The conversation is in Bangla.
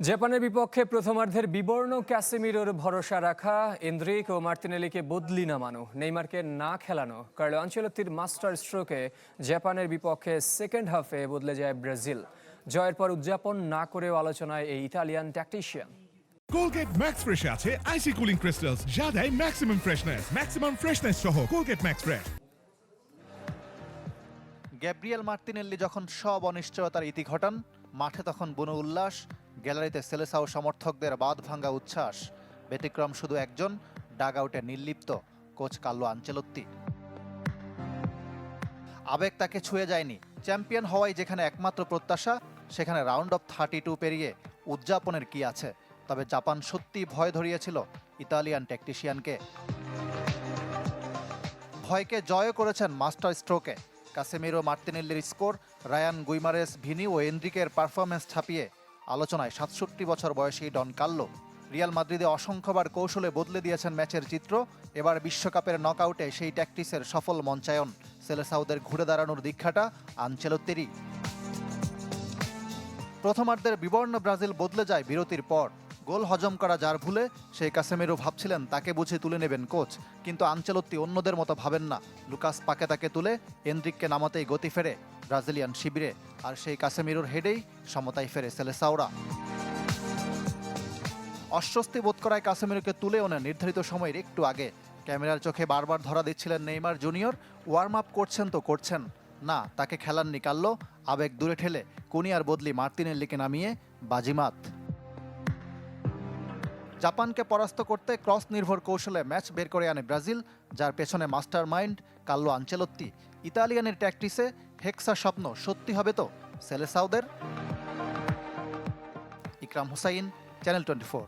জাপানের বিপক্ষে প্রথমার্ধের বিবর্ণ ক্যাসেমিরোর ভরসা রাখা এন্দ্রিক ও মার্তিনেলিকে বদলি নামানো, নেইমারকে না খেলানো, কার্লো আনচেলত্তির মাস্টার স্ট্রোকে জাপানের বিপক্ষে সেকেন্ড হাফে বদলে যায় ব্রাজিল। জয়ের পর উদযাপন না করেও আলোচনায় এই ইতালিয়ান ট্যাকটিশিয়ান। কোলগেট ম্যাক্স ফ্রেশে আছে আইসি কুলিং ক্রিস্টালস, যা দেয় ম্যাক্সিমাম ফ্রেশনেস সহ Colgate max fresh. Gabriel Martinelli যখন সব অনিশ্চয়তার ইতি ঘটান, মাঠে তখন বুনো উল্লাস, গ্যালারিতে সেলেসাও সমর্থকদের বাঁধ ভাঙ্গা উচ্ছ্বাস। ব্যতিক্রম শুধু একজন, ডাগ আউটে নির্লিপ্ত কোচ কার্লো আনচেলত্তি। আবেগ তাকে ছুঁয়ে যায়নি। চ্যাম্পিয়ন হওয়াই যেখানে একমাত্র প্রত্যাশা, সেখানে রাউন্ড অফ 32 পেরিয়ে উদযাপনের কি আছে? তবে জাপান সত্যি ভয় ধরিয়েছিল ইতালিয়ান ট্যাকটিশিয়ানকে। ভয়কে জয় করেছেন মাস্টার স্ট্রোকে। কাসেমিরো মার্তিনেল্লির স্কোর, রায়ান গুইমারেস, ভিনি ও এনরিকের পারফরম্যান্স ছাপিয়ে আলোচনায় 67 বছর বয়সী ডন কার্লো। রিয়াল মাদ্রিদে অসংখ্যবার কৌশলে বদলে দিয়েছেন ম্যাচের চিত্র। এবার বিশ্বকাপের নকআউটে সেই ট্যাকটিক্সের সফল মঞ্চায়ন। সেলেসাউদের ঘুরে দাঁড়ানোর দীক্ষাটা আনচেলত্তিরই। প্রথমার্ধের বিবর্ণ ব্রাজিল বদলে যায় বিরতির পর। গোল হজম করা যার ভুলে, সেই কাসেমিরো ভাবছিলেন তাকে বুঝে তুলে নেবেন কোচ, কিন্তু আনচেলত্তি অন্যদের মতো ভাবেন না। লুকাস পাকেতাকে তুলে এনরিককে নামাতেই গতি ফেরে ব্রাজিলিয়ান শিবিরে, আর সেই কাসেমিরোর হেডেই সমতায় ফেরে সেলেসাওরা। অস্বস্তি বোধ করায় কাসেমিরোকে তুলে ওনে নির্ধারিত সময়ের একটু আগে। ক্যামেরার চোখে বারবার ধরা দিচ্ছিলেন নেইমার জুনিয়র, ওয়ার্ম আপ করছেন তো করছেন না, তাকে খেলাননি কার্লো। আবেগ দূরে ঠেলে কুনিয়ার বদলি মার্তিনেল্লিকে নামিয়ে বাজিমাত। জাপানকে পরাস্ত করতে ক্রস নির্ভর কৌশলে ম্যাচ বের করে আনে ব্রাজিল, যার পেছনে মাস্টার মাইন্ড কার্লো আনচেলত্তি। ইতালিয়ানের ট্যাকটিসে হেক্সা স্বপ্ন সত্যি হবে তো সেলেসাওদের? ইকরাম হুসাইন, চ্যানেল 24।